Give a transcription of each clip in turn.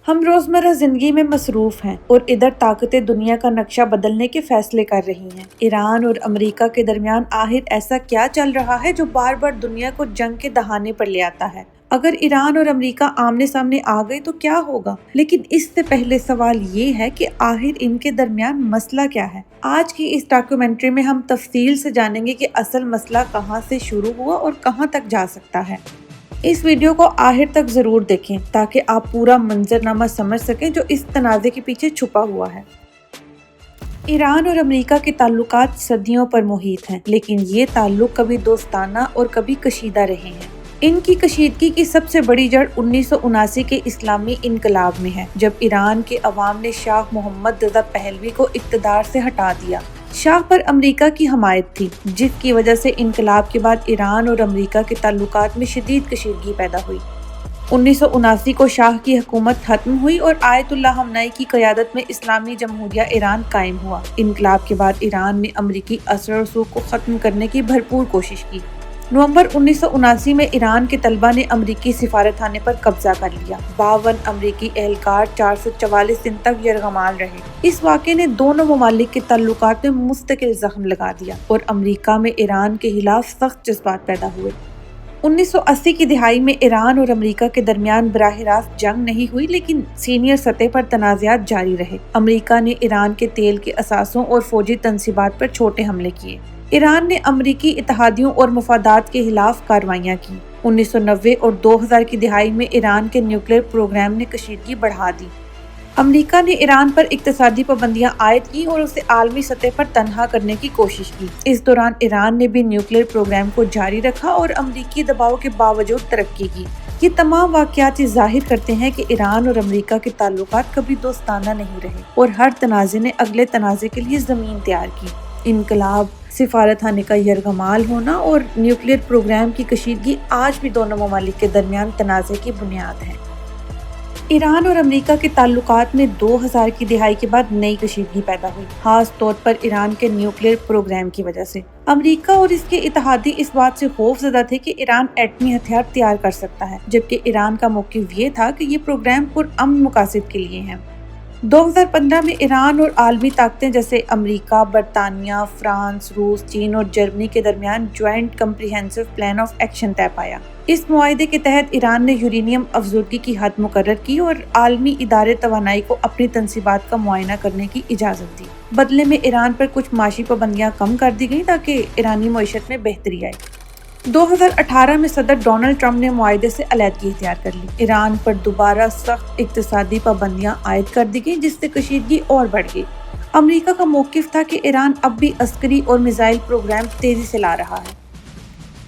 ہم روزمرہ زندگی میں مصروف ہیں اور ادھر طاقتیں دنیا کا نقشہ بدلنے کے فیصلے کر رہی ہیں۔ ایران اور امریکہ کے درمیان آخر ایسا کیا چل رہا ہے جو بار بار دنیا کو جنگ کے دہانے پر لے آتا ہے؟ اگر ایران اور امریکہ آمنے سامنے آ گئے تو کیا ہوگا؟ لیکن اس سے پہلے سوال یہ ہے کہ آخر ان کے درمیان مسئلہ کیا ہے؟ آج کی اس ڈاکیومنٹری میں ہم تفصیل سے جانیں گے کہ اصل مسئلہ کہاں سے شروع ہوا اور کہاں تک جا سکتا ہے۔ اس ویڈیو کو آخر تک ضرور دیکھیں تاکہ آپ پورا منظرنامہ سمجھ سکیں جو اس تنازع کے پیچھے چھپا ہوا ہے۔ ایران اور امریکہ کے تعلقات صدیوں پر محیط ہیں، لیکن یہ تعلق کبھی دوستانہ اور کبھی کشیدہ رہے ہیں۔ ان کی کشیدگی کی سب سے بڑی جڑ 1979 کے اسلامی انقلاب میں ہے، جب ایران کے عوام نے شاہ محمد رضا پہلوی کو اقتدار سے ہٹا دیا۔ شاہ پر امریکہ کی حمایت تھی، جس کی وجہ سے انقلاب کے بعد ایران اور امریکہ کے تعلقات میں شدید کشیدگی پیدا ہوئی۔ 1979 کو شاہ کی حکومت ختم ہوئی اور آیت اللہ خامنئی کی قیادت میں اسلامی جمہوریہ ایران قائم ہوا۔ انقلاب کے بعد ایران نے امریکی اثر و رسوخ کو ختم کرنے کی بھرپور کوشش کی۔ نومبر 1979 میں ایران کے طلبہ نے امریکی سفارتخانے پر قبضہ کر لیا۔ 52 امریکی اہلکار 444 دن تک یرغمال رہے۔ اس واقعے نے دونوں ممالک کے تعلقات میں مستقل زخم لگا دیا اور امریکہ میں ایران کے خلاف سخت جذبات پیدا ہوئے۔ 1980 کی دہائی میں ایران اور امریکہ کے درمیان براہ راست جنگ نہیں ہوئی، لیکن سینئر سطح پر تنازعات جاری رہے۔ امریکہ نے ایران کے تیل کے اثاثوں اور فوجی تنصیبات پر چھوٹے حملے کیے۔ ایران نے امریکی اتحادیوں اور مفادات کے خلاف کارروائیاں کی۔ 1990 اور 2000 کی دہائی میں ایران کے نیوکلیئر پروگرام نے کشیدگی بڑھا دی۔ امریکہ نے ایران پر اقتصادی پابندیاں عائد کی اور اسے عالمی سطح پر تنہا کرنے کی کوشش کی۔ اس دوران ایران نے بھی نیوکلیئر پروگرام کو جاری رکھا اور امریکی دباؤ کے باوجود ترقی کی۔ یہ تمام واقعات یہ ظاہر کرتے ہیں کہ ایران اور امریکہ کے تعلقات کبھی دوستانہ نہیں رہے اور ہر تنازع نے اگلے تنازع کے لیے زمین تیار کی۔ انقلاب، سفارتخانے کا یرغمال ہونا اور نیوکلیئر پروگرام کی کشیدگی آج بھی دونوں ممالک کے درمیان تنازع کی بنیاد ہے۔ ایران اور امریکہ کے تعلقات میں 2000 کی دہائی کے بعد نئی کشیدگی پیدا ہوئی، خاص طور پر ایران کے نیوکلیئر پروگرام کی وجہ سے۔ امریکہ اور اس کے اتحادی اس بات سے خوف زدہ تھے کہ ایران ایٹمی ہتھیار تیار کر سکتا ہے، جبکہ ایران کا موقف یہ تھا کہ یہ پروگرام پرامن مقاصد کے لیے ہیں۔ 2015 میں ایران اور عالمی طاقتیں جیسے امریکہ، برطانیہ، فرانس، روس، چین اور جرمنی کے درمیان joint comprehensive plan of action طے پایا۔ اس معاہدے کے تحت ایران نے یورینیم افزودگی کی حد مقرر کی اور عالمی ادارے توانائی کو اپنی تنصیبات کا معائنہ کرنے کی اجازت دی۔ بدلے میں ایران پر کچھ معاشی پابندیاں کم کر دی گئیں تاکہ ایرانی معیشت میں بہتری آئے۔ 2018 میں صدر ڈونلڈ ٹرمپ نے معاہدے سے علیحدگی اختیار کر لی۔ ایران پر دوبارہ سخت اقتصادی پابندیاں عائد کر دی گئیں، جس سے کشیدگی اور بڑھ گئی۔ امریکہ کا موقف تھا کہ ایران اب بھی عسکری اور میزائل پروگرام تیزی سے لا رہا ہے۔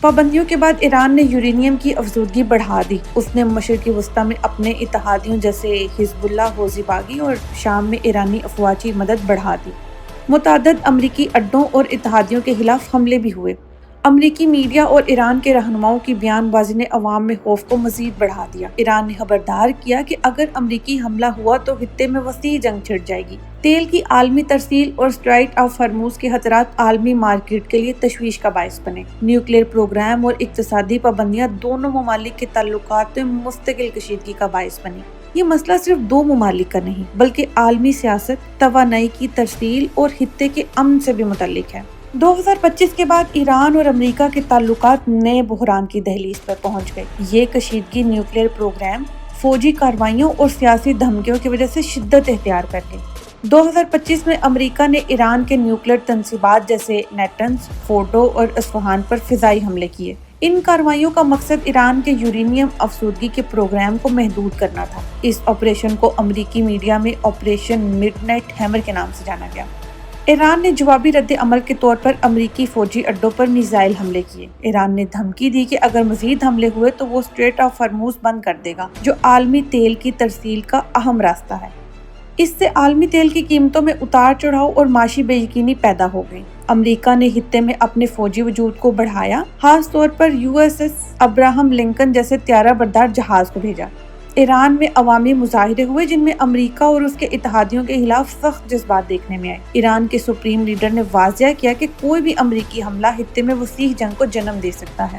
پابندیوں کے بعد ایران نے یورینیم کی افزودگی بڑھا دی۔ اس نے مشرقی وسطیٰ میں اپنے اتحادیوں جیسے حزب اللہ، حوثی باغی اور شام میں ایرانی افواجی مدد بڑھا دی۔ متعدد امریکی اڈوں اور اتحادیوں کے خلاف حملے بھی ہوئے۔ امریکی میڈیا اور ایران کے رہنماؤں کی بیان بازی نے عوام میں خوف کو مزید بڑھا دیا۔ ایران نے خبردار کیا کہ اگر امریکی حملہ ہوا تو خطے میں وسیع جنگ چھڑ جائے گی۔ تیل کی عالمی ترسیل اور اسٹرائٹ آف ہرموز کے خطرات عالمی مارکیٹ کے لیے تشویش کا باعث بنے۔ نیوکلیئر پروگرام اور اقتصادی پابندیاں دونوں ممالک کے تعلقات میں مستقل کشیدگی کا باعث بنی۔ یہ مسئلہ صرف دو ممالک کا نہیں بلکہ عالمی سیاست، توانائی کی ترسیل اور خطے کے امن سے بھی متعلق ہے۔ 2025 کے بعد ایران اور امریکہ کے تعلقات نئے بحران کی دہلیز پر پہنچ گئے۔ یہ کشیدگی نیوکلیئر پروگرام، فوجی کارروائیوں اور سیاسی دھمکیوں کی وجہ سے شدت اختیار کر گئی۔ 2025 میں امریکہ نے ایران کے نیوکلیئر تنصیبات جیسے نیٹنز، فورڈو اور اصفہان پر فضائی حملے کیے۔ ان کارروائیوں کا مقصد ایران کے یورینیم افزودگی کے پروگرام کو محدود کرنا تھا۔ اس آپریشن کو امریکی میڈیا میں آپریشن مڈ نائٹ ہیمر کے نام سے جانا گیا۔ ایران نے جوابی رد عمل کے طور پر امریکی فوجی اڈوں پر میزائل حملے کیے۔ ایران نے دھمکی دی کہ اگر مزید حملے ہوئے تو وہ اسٹریٹ آف ہرموز بند کر دے گا، جو عالمی تیل کی ترسیل کا اہم راستہ ہے۔ اس سے عالمی تیل کی قیمتوں میں اتار چڑھاؤ اور معاشی بے یقینی پیدا ہو گئی۔ امریکہ نے خطے میں اپنے فوجی وجود کو بڑھایا، خاص طور پر USS ابراہم لنکن جیسے طیارہ بردار جہاز کو بھیجا۔ ایران میں عوامی مظاہرے ہوئے جن میں امریکہ اور اس کے اتحادیوں کے خلاف سخت جذبات دیکھنے میں آئے۔ ایران کے سپریم لیڈر نے واضح کیا کہ کوئی بھی امریکی حملہ خطے میں وسیع جنگ کو جنم دے سکتا ہے۔